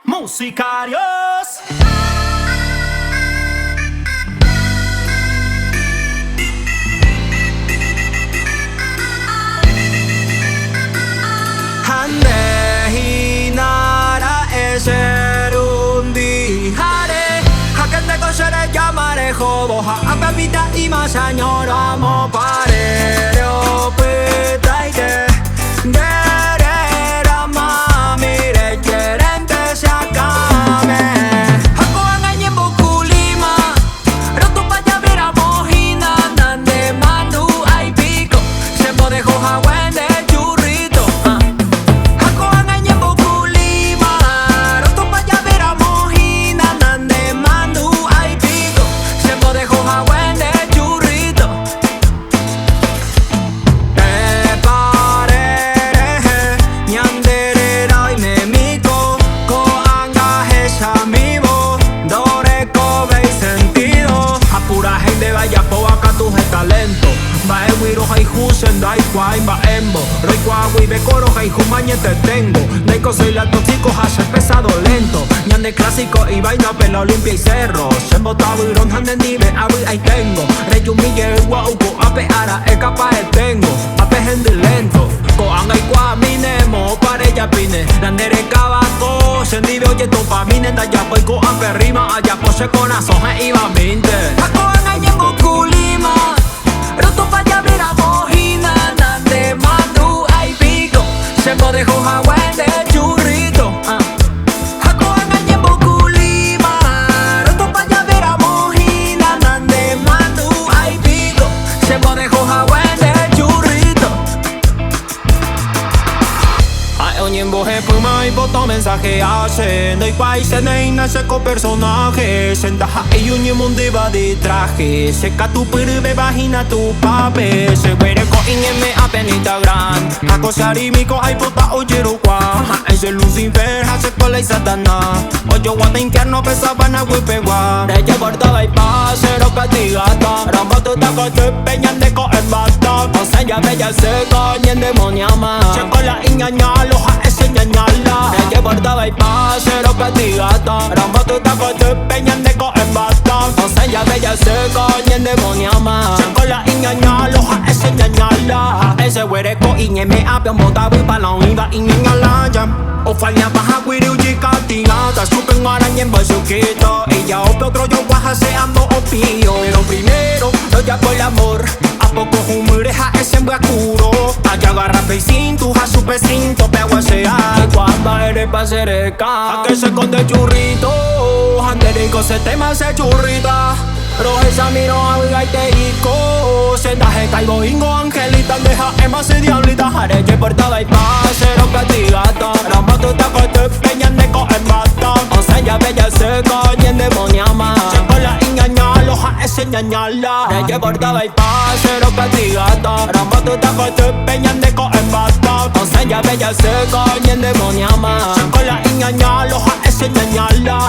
Musicarios. 한데 이 나라에 세룬디 하래 하간데 것을 llamaré joboja a vida y más añoramos parero pita y que querera mamire querente se acabe hago angañe boculima roto pa ya vera mojina nande mandu ay pico se pode joja wende Sendai kwai ma embo Roi kwa wei be koro hai humañe te tengo Neko soy la tóxico hacer pesado lento Ñande clásico y vaina pela limpia y cerro Sembo taburon hande nive abu ay tengo Reyu mille wa uko ape ara e capa e tengo Ape gente lento Ko angai kwa minemo pare ya pine Nandere kabako Sendive oye topa mine da ya poi ko ape rima Allá pose corazón e iba minte Ako angai ñengo kulima Roto pa ya vera mojina nande mandu ay pico Se pode joja wende churrito Hako angañe boculima Roto pa ya vera mojina nande mandu ay pico Se pode joja wende churrito Ay oñen boje puma y boto mensaje hace Doi kwai se neina se ko personaje Sentaja e unye mundi va di traje Seca tu purbe vagina tu pape Se were ko inye me apen Instagram Hako sarimiko ay pota ojero kwa Ese Lucifer hace cola y satana Oyo guata interno pesaba na wipegua Reye bordaba y pasero castigata Rambo tu taco te peñan de ko en bata O sea ya bella seca ni en demoniama Se cola y ñañalo ja ese ñañala Reye bordaba y pasero castigata Rambo tu taco te peñan de ko en bata O sea ya bella seca ni en demoniama Se cola y ñañalo ja ese ñañala Ese huereco y ñe me apia mota bu palong iba y ñañala jam O falya baja guiri uji castigata Supen araña en bolsuquito Ella ope otro yo guaja se ando opio Pero primero lo ya por el amor A poco humureja ese curo Allá agarra peicinto, a su pecinto Pego ese ay cuando eres pa' sereca A que se esconde churrito Anderico se tema ese churrita Roja miro a y te ico Sendaje caigo ingo angelita Deja ema se diablita Jareye portada y pasero castigata Rama tu taco te peñan de co en bata O sea ya bella seca y en demoniama Se cola y ñañalo ja ese ñañala Reye portada y pasero castigata Rama tu taco te peñan de co en bata O sea ya bella seca y en demoniama Se cola y ñañalo ja ese ñañala